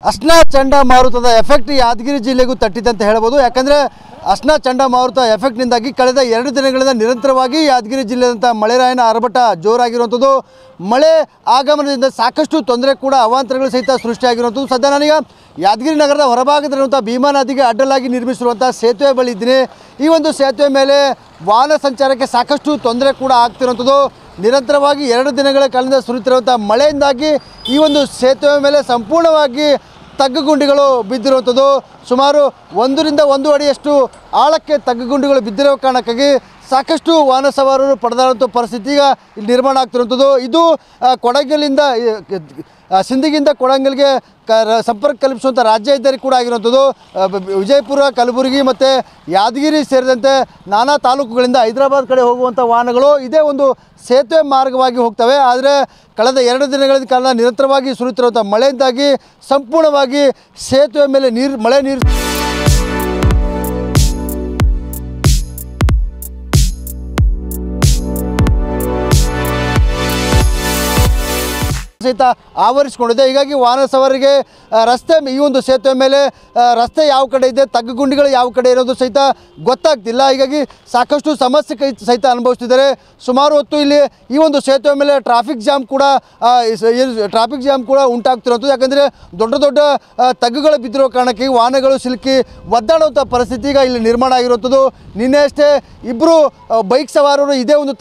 ಅಸ್ನಾ ಚಂಡಮಾರುತದ ಎಫೆಕ್ಟ್ ಯಾದಗಿರಿ ಜಿಲ್ಲೆಗೂ ತಟ್ಟಿದೆ ಅಂತ ಹೇಳ್ಬೋದು. ಯಾಕಂದರೆ ಅಸ್ನಾ ಚಂಡಮಾರುತ ಎಫೆಕ್ಟ್ನಿಂದಾಗಿ ಕಳೆದ 2 ದಿನಗಳಿಂದ ನಿರಂತರವಾಗಿ ಯಾದಗಿರಿ ಜಿಲ್ಲೆಯಂಥ ಮಳೆರಾಯನ ಆರ್ಭಟ ಜೋರಾಗಿರುವಂಥದ್ದು. ಮಳೆ ಆಗಮನದಿಂದ ಸಾಕಷ್ಟು ತೊಂದರೆ ಕೂಡ ಅವಾಂತರಗಳು ಸಹಿತ ಸೃಷ್ಟಿಯಾಗಿರುವಂಥದ್ದು. ಸದ್ಯ ನಾನೀಗ ಯಾದಗಿರಿ ನಗರದ ಹೊರಭಾಗದಲ್ಲಿರುವಂಥ ಭೀಮಾ ನದಿಗೆ ಅಡ್ಡಲಾಗಿ ನಿರ್ಮಿಸಿರುವಂಥ ಸೇತುವೆ ಬಳಿ ಇದ್ದೀನಿ. ಈ ಒಂದು ಸೇತುವೆ ಮೇಲೆ ವಾಹನ ಸಂಚಾರಕ್ಕೆ ಸಾಕಷ್ಟು ತೊಂದರೆ ಕೂಡ ಆಗ್ತಿರುವಂಥದ್ದು. ನಿರಂತರವಾಗಿ 2 ದಿನಗಳ ಕಾಲದಿಂದ ಸುರಿಯುತ್ತಿರುವಂಥ ಮಳೆಯಿಂದಾಗಿ ಈ ಒಂದು ಸೇತುವೆ ಮೇಲೆ ಸಂಪೂರ್ಣವಾಗಿ ತಗ್ಗುಗುಂಡಿಗಳು ಬಿದ್ದಿರುವಂಥದ್ದು. ಸುಮಾರು 1 ರಿಂದ 1 ಅಡಿಯಷ್ಟು ಆಳಕ್ಕೆ ತಗ್ಗುಗುಂಡಿಗಳು ಬಿದ್ದಿರೋ ಕಾರಣಕ್ಕಾಗಿ ಸಾಕಷ್ಟು ವಾಹನ ಸವಾರರು ಪಡೆದಾಡುವಂಥ ಪರಿಸ್ಥಿತಿ ಈಗ ಇಲ್ಲಿ ನಿರ್ಮಾಣ ಆಗ್ತಿರುವಂಥದ್ದು. ಇದು ಕೊಡಗಲ್ಲಿಂದ ಸಿಂದಗಿಯಿಂದ ಕೊಡಂಗಲ್ಗೆ ಸಂಪರ್ಕ ಕಲ್ಪಿಸುವಂಥ ರಾಜ್ಯ ಹೆದ್ದಾರಿ ಕೂಡ ಆಗಿರುವಂಥದ್ದು. ವಿಜಯಪುರ, ಕಲಬುರಗಿ ಮತ್ತು ಯಾದಗಿರಿ ಸೇರಿದಂತೆ ನಾನಾ ತಾಲೂಕುಗಳಿಂದ ಹೈದರಾಬಾದ್ ಕಡೆ ಹೋಗುವಂಥ ವಾಹನಗಳು ಇದೇ ಒಂದು ಸೇತುವೆ ಮಾರ್ಗವಾಗಿ ಹೋಗ್ತವೆ. ಆದರೆ ಕಳೆದ 2 ದಿನಗಳ ಕಾಲ ನಿರಂತರವಾಗಿ ಸುರಿಯುತ್ತಿರುವಂಥ ಮಳೆಯಿಂದಾಗಿ ಸಂಪೂರ್ಣವಾಗಿ ಸೇತುವೆ ಮೇಲೆ ಮಳೆ ನೀರು ಸಹಿತ ಆವರಿಸಿಕೊಂಡಿದೆ. ಹೀಗಾಗಿ ವಾಹನ ಸವಾರರಿಗೆ ರಸ್ತೆ ಈ ಒಂದು ಸೇತುವೆ ಮೇಲೆ ರಸ್ತೆ ಯಾವ ಕಡೆ ಇದೆ, ತಗ್ಗುಗುಂಡಿಗಳು ಯಾವ ಕಡೆ ಇರೋದು ಸಹಿತ ಗೊತ್ತಾಗ್ತಿಲ್ಲ. ಹೀಗಾಗಿ ಸಾಕಷ್ಟು ಸಮಸ್ಯೆ ಸಹಿತ ಅನುಭವಿಸ್ತಿದ್ದಾರೆ. ಸುಮಾರು ಹೊತ್ತು ಇಲ್ಲಿ ಈ ಒಂದು ಸೇತುವೆ ಮೇಲೆ ಟ್ರಾಫಿಕ್ ಜಾಮ್ ಕೂಡ ಉಂಟಾಗ್ತಿರೋದು. ಯಾಕಂದರೆ ದೊಡ್ಡ ದೊಡ್ಡ ತಗ್ಗುಗಳು ಬಿದ್ದಿರೋ ಕಾರಣಕ್ಕೆ ವಾಹನಗಳು ಸಿಲುಕಿ ಒದ್ದಾಡುವಂಥ ಪರಿಸ್ಥಿತಿ ಈಗ ಇಲ್ಲಿ ನಿರ್ಮಾಣ ಆಗಿರುವಂಥದ್ದು. ನಿನ್ನೆ ಅಷ್ಟೇ 2 ಬೈಕ್ ಸವಾರರು ಇದೇ ಒಂದು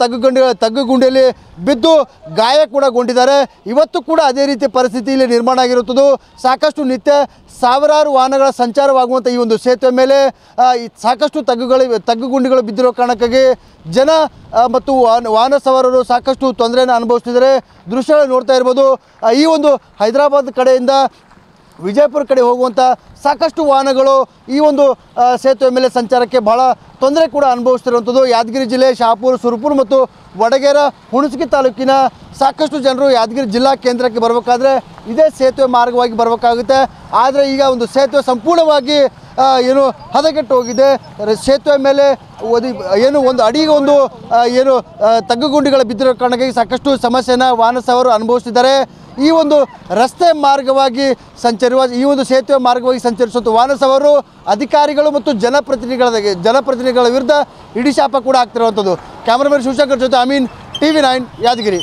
ತಗ್ಗುಗುಂಡಿಯಲ್ಲಿ ಬಿದ್ದು ಗಾಯ ಕೂಡ ಗೊಂಡಿದ್ದಾರೆ. ಇವತ್ತು ಕೂಡ ಅದೇ ರೀತಿ ಪರಿಸ್ಥಿತಿ ಇಲ್ಲಿ ನಿರ್ಮಾಣ ಆಗಿರುತ್ತದೆ. ಸಾಕಷ್ಟು ನಿತ್ಯ ಸಾವಿರಾರು ವಾಹನಗಳ ಸಂಚಾರವಾಗುವಂಥ ಈ ಒಂದು ಸೇತುವೆ ಮೇಲೆ ಸಾಕಷ್ಟು ತಗ್ಗುಗುಂಡಿಗಳು ಬಿದ್ದಿರೋ ಕಾರಣಕ್ಕಾಗಿ ಜನ ಮತ್ತು ವಾಹನ ಸವಾರರು ಸಾಕಷ್ಟು ತೊಂದರೆಯನ್ನು ಅನುಭವಿಸ್ತಿದ್ದಾರೆ. ದೃಶ್ಯಗಳು ನೋಡ್ತಾ ಇರ್ಬೋದು. ಈ ಒಂದು ಹೈದರಾಬಾದ್ ಕಡೆಯಿಂದ ವಿಜಯಪುರ ಕಡೆ ಹೋಗುವಂಥ ಸಾಕಷ್ಟು ವಾಹನಗಳು ಈ ಒಂದು ಸೇತುವೆ ಮೇಲೆ ಸಂಚಾರಕ್ಕೆ ಬಹಳ ತೊಂದರೆ ಕೂಡ ಅನುಭವಿಸ್ತಿರುವಂಥದ್ದು. ಯಾದಗಿರಿ ಜಿಲ್ಲೆ ಶಹಾಪುರ, ಸುರಪುರ ಮತ್ತು ವಡಗೇರ, ಹುಣಸಗಿ ತಾಲೂಕಿನ ಸಾಕಷ್ಟು ಜನರು ಯಾದಗಿರಿ ಜಿಲ್ಲಾ ಕೇಂದ್ರಕ್ಕೆ ಬರಬೇಕಾದ್ರೆ ಇದೇ ಸೇತುವೆ ಮಾರ್ಗವಾಗಿ ಬರಬೇಕಾಗುತ್ತೆ. ಆದರೆ ಈಗ ಒಂದು ಸೇತುವೆ ಸಂಪೂರ್ಣವಾಗಿ ಹದಗೆಟ್ಟು ಹೋಗಿದೆ. ಸೇತುವೆ ಮೇಲೆ ಒಂದು ಅಡಿಗೆ ತಗ್ಗುಗುಂಡಿಗಳು ಬಿದ್ದಿರೋ ಕಾರಣಕ್ಕಾಗಿ ಸಾಕಷ್ಟು ಸಮಸ್ಯೆಯನ್ನು ವಾಹನ ಸವಾರರು ಅನುಭವಿಸ್ತಿದ್ದಾರೆ. ಈ ಒಂದು ರಸ್ತೆ ಮಾರ್ಗವಾಗಿ ಈ ಒಂದು ಸೇತುವೆ ಮಾರ್ಗವಾಗಿ ಸಂಚರಿಸುವಂಥ ವಾಹನ ಸವಾರರು ಅಧಿಕಾರಿಗಳು ಮತ್ತು ಜನಪ್ರತಿನಿಧಿಗಳ ವಿರುದ್ಧ ಹಿಡಿಶಾಪ ಕೂಡ ಆಗ್ತಿರುವಂಥದ್ದು. ಕ್ಯಾಮರಾಮನ್ ಶಿವಶಂಕರ್ ಜೊತೆ ಅಮೀನ್, TV9 ಯಾದಗಿರಿ.